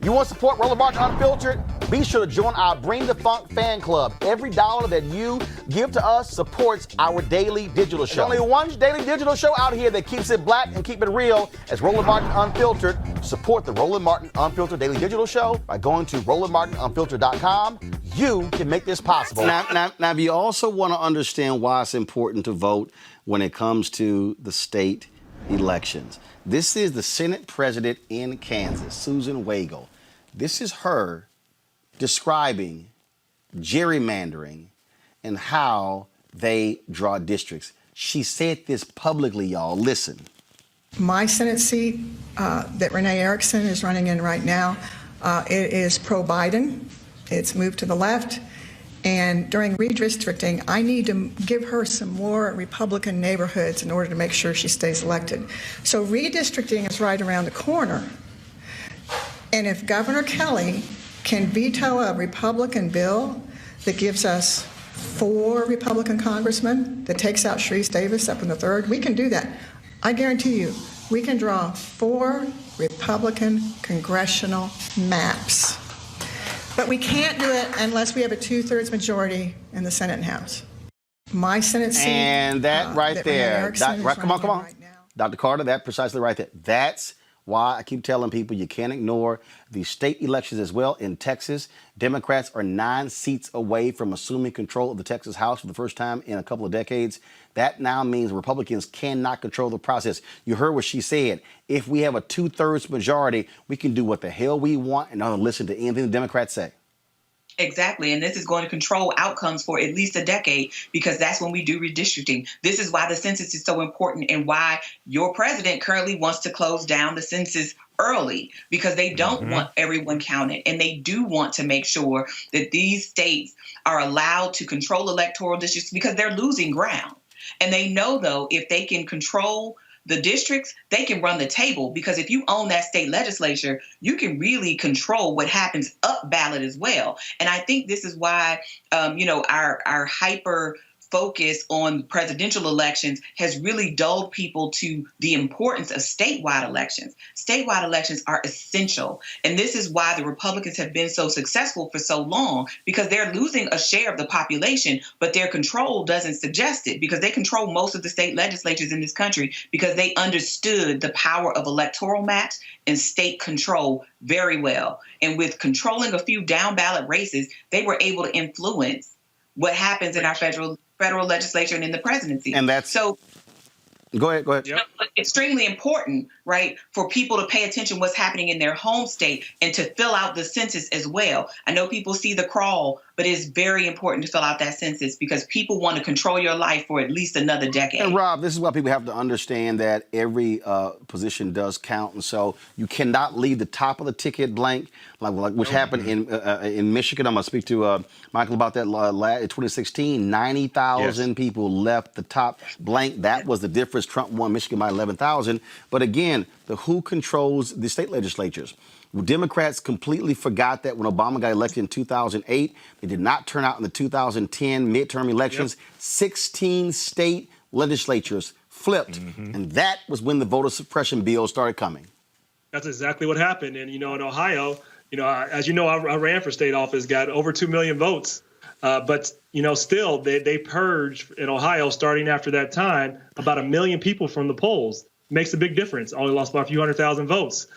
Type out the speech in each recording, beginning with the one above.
You want to support Roland Martin Unfiltered? Be sure to join our Bring the Funk fan club. Every dollar that you give to us supports our daily digital show. There's only one daily digital show out here that keeps it black and keep it real as Roland Martin Unfiltered. Support the Roland Martin Unfiltered daily digital show by going to RolandMartinUnfiltered.com. You can make this possible. Now, you also want to understand why it's important to vote when it comes to the state elections. This is the Senate President in Kansas, Susan Wagle. This is her describing gerrymandering and how they draw districts. She said this publicly, y'all. Listen. My Senate seat that Renee Erickson is running in right now, it is pro-Biden. It's moved to the left. And during redistricting, I need to give her some more Republican neighborhoods in order to make sure she stays elected. So redistricting is right around the corner. And if Governor Kelly can veto a Republican bill that gives us 4 Republican congressmen, that takes out Sharice Davis up in the 3rd, we can do that. I guarantee you, we can draw 4 Republican congressional maps. But we can't do it unless we have a 2/3 majority in the Senate and House. My Senate seat. And that right there. Come on. Right now. Dr. Carter, that precisely right there. That's why I keep telling people you can't ignore the state elections as well. In Texas, Democrats are 9 seats away from assuming control of the Texas House for the first time in a couple of decades. That now means Republicans cannot control the process. You heard what she said. If we have a 2/3 majority, we can do what the hell we want and not listen to anything the Democrats say. Exactly. And this is going to control outcomes for at least a decade, because that's when we do redistricting. This is why the census is so important and why your president currently wants to close down the census early, because they don't want everyone counted. And they do want to make sure that these states are allowed to control electoral districts, because they're losing ground. And they know, though, if they can control the districts, they can run the table, because if you own that state legislature, you can really control what happens up ballot as well. And I think this is why, our hyper focus on presidential elections has really dulled people to the importance of statewide elections. Statewide elections are essential. And this is why the Republicans have been so successful for so long, because they're losing a share of the population, but their control doesn't suggest it, because they control most of the state legislatures in this country, because they understood the power of electoral maps and state control very well. And with controlling a few down ballot races, they were able to influence what happens in our federal legislature and in the presidency. And that's so. Go ahead. Yep. Extremely important, right, for people to pay attention what's happening in their home state and to fill out the census as well. I know people see the crawl, but it's very important to fill out that census, because people want to control your life for at least another decade. And Rob, this is why people have to understand that every position does count, and so you cannot leave the top of the ticket blank, like which happened in Michigan. I'm going to speak to Michael about that. In 2016, 90,000 people left the top blank. That was the difference. Trump won Michigan by 11,000. But again, who controls the state legislatures? Democrats completely forgot that when Obama got elected in 2008. They did not turn out in the 2010 midterm elections. 16 state legislatures flipped. And that was when the voter suppression bill started coming. That's exactly what happened. And, in Ohio, as you know, I ran for state office, got over 2 million votes. But, still, they purged in Ohio, starting after that time, about 1 million people from the polls. Makes a big difference. Only lost by a few 100,000 votes.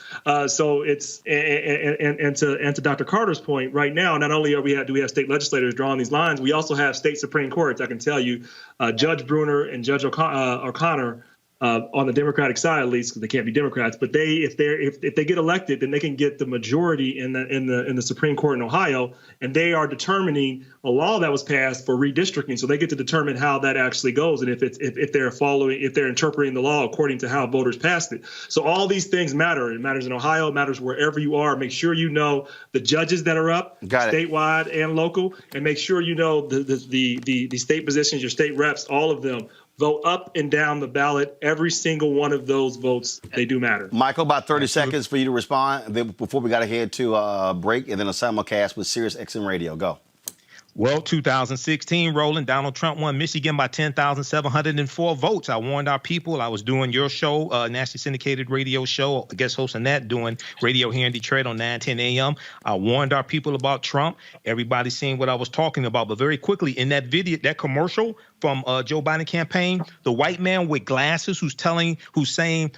So it's and to Dr. Carter's point, right now, not only do we have state legislators drawing these lines, we also have state Supreme Courts. I can tell you, Judge Bruner and Judge O'Connor. On the Democratic side, at least, because they can't be Democrats, but if they get elected, then they can get the majority in the Supreme Court in Ohio, and they are determining a law that was passed for redistricting. So they get to determine how that actually goes, and if they're interpreting the law according to how voters passed it. So all these things matter. It matters in Ohio. It matters wherever you are. Make sure you know the judges that are up, statewide and local, and make sure you know the state positions, your state reps, all of them. Vote up and down the ballot. Every single one of those votes, they do matter. Michael, about 30 seconds for you to respond before we got to head to a break, and then a simulcast with Sirius XM Radio. Go. Well, 2016, Roland, Donald Trump won Michigan by 10,704 votes. I warned our people. I was doing your show, nationally syndicated radio show, guest hosting that, doing radio here in Detroit on 9:10 a.m. I warned our people about Trump. Everybody's seen what I was talking about. But very quickly, in that video, that commercial from Joe Biden campaign, the white man with glasses who's saying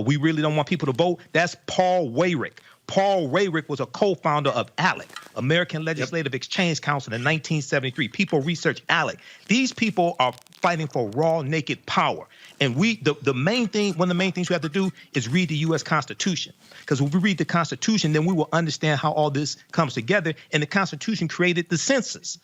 we really don't want people to vote, that's Paul Weyrich. Paul Weyrich was a co-founder of ALEC, American Legislative Exchange Council, in 1973. People research ALEC. These people are fighting for raw, naked power. And one of the main things we have to do is read the U.S. Constitution. Because if we read the Constitution, then we will understand how all this comes together. And the Constitution created the census,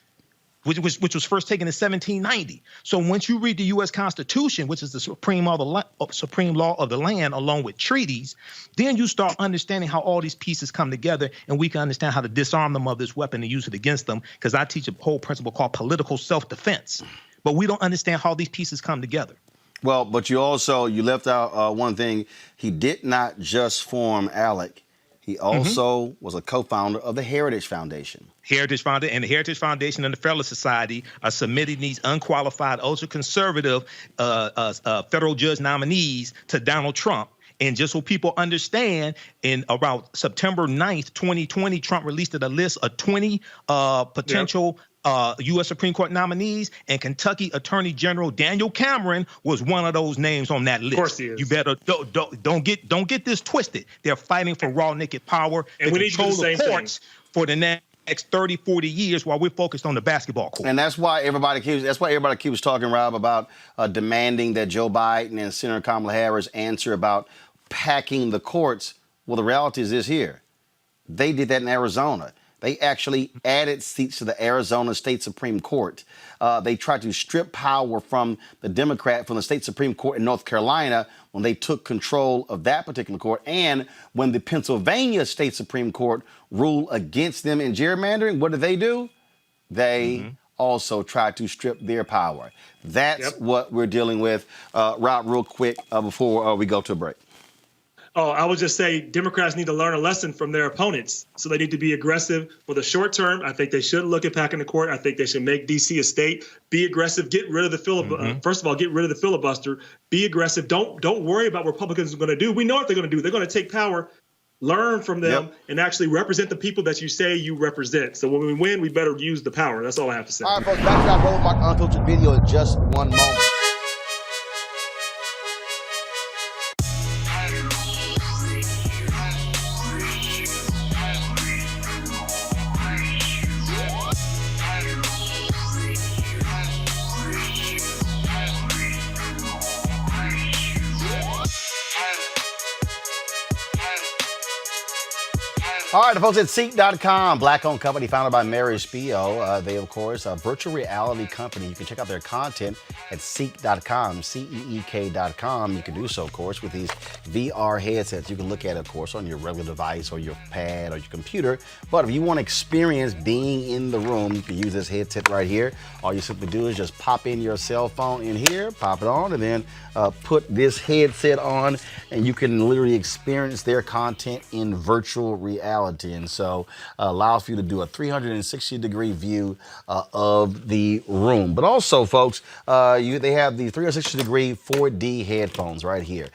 which was first taken in 1790. So once you read the U.S. Constitution, which is the supreme law of the land, along with treaties, then you start understanding how all these pieces come together, and we can understand how to disarm them of this weapon and use it against them, because I teach a whole principle called political self-defense. But we don't understand how these pieces come together. Well, but you left out one thing. He did not just form ALEC. He also was a co-founder of the Heritage Foundation. Heritage Foundation and the Heritage Foundation and the Federalist Society are submitting these unqualified, ultra-conservative federal judge nominees to Donald Trump. And just so people understand, in about September 9th, 2020, Trump released a list of 20 potential U.S. Supreme Court nominees, and Kentucky Attorney General Daniel Cameron was one of those names on that list. Of course he is. You better don't get this twisted. They're fighting for raw, naked power. And we need to do the same thing for the next 30, 40 years while we're focused on the basketball court. And that's why everybody keeps talking, Rob, about demanding that Joe Biden and Senator Kamala Harris answer about packing the courts. Well, the reality is this here. They did that in Arizona. They actually added seats to the Arizona State Supreme Court. They tried to strip power from the State Supreme Court in North Carolina when they took control of that particular court. And when the Pennsylvania State Supreme Court ruled against them in gerrymandering, what did they do? They also tried to strip their power. That's what we're dealing with. Rob, real quick before we go to a break. Oh, I would just say Democrats need to learn a lesson from their opponents. So they need to be aggressive for the short term. I think they should look at packing the court. I think they should make D.C. a state. Be aggressive. Get rid of the filibuster. First of all, get rid of the filibuster. Be aggressive. Don't worry about what Republicans are going to do. We know what they're going to do. They're going to take power, learn from them, and actually represent the people that you say you represent. So when we win, we better use the power. That's all I have to say. All right, folks, back to our Roland Martin Unfiltered video in just one moment. All right, the folks at Ceek.com, black-owned company founded by Mary Spio. They, of course, a virtual reality company. You can check out their content at Ceek.com, Ceek.com. You can do so, of course, with these VR headsets. You can look at it, of course, on your regular device or your pad or your computer. But if you want to experience being in the room, you can use this headset right here. All you simply do is just pop in your cell phone in here, pop it on, and then put this headset on, and you can literally experience their content in virtual reality. And so allows for you to do a 360-degree view of the room. But also, folks, they have the 360-degree 4D headphones right here.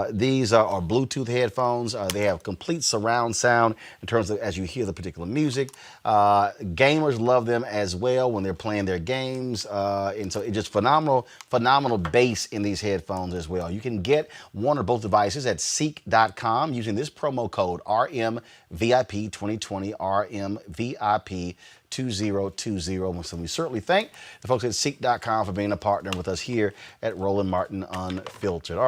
These are Bluetooth headphones. They have complete surround sound in terms of as you hear the particular music. Gamers love them as well when they're playing their games. And so it's just phenomenal bass in these headphones as well. You can get one or both devices at Ceek.com using this promo code RMVIP2020, RMVIP2020. So we certainly thank the folks at Ceek.com for being a partner with us here at Roland Martin Unfiltered. All right.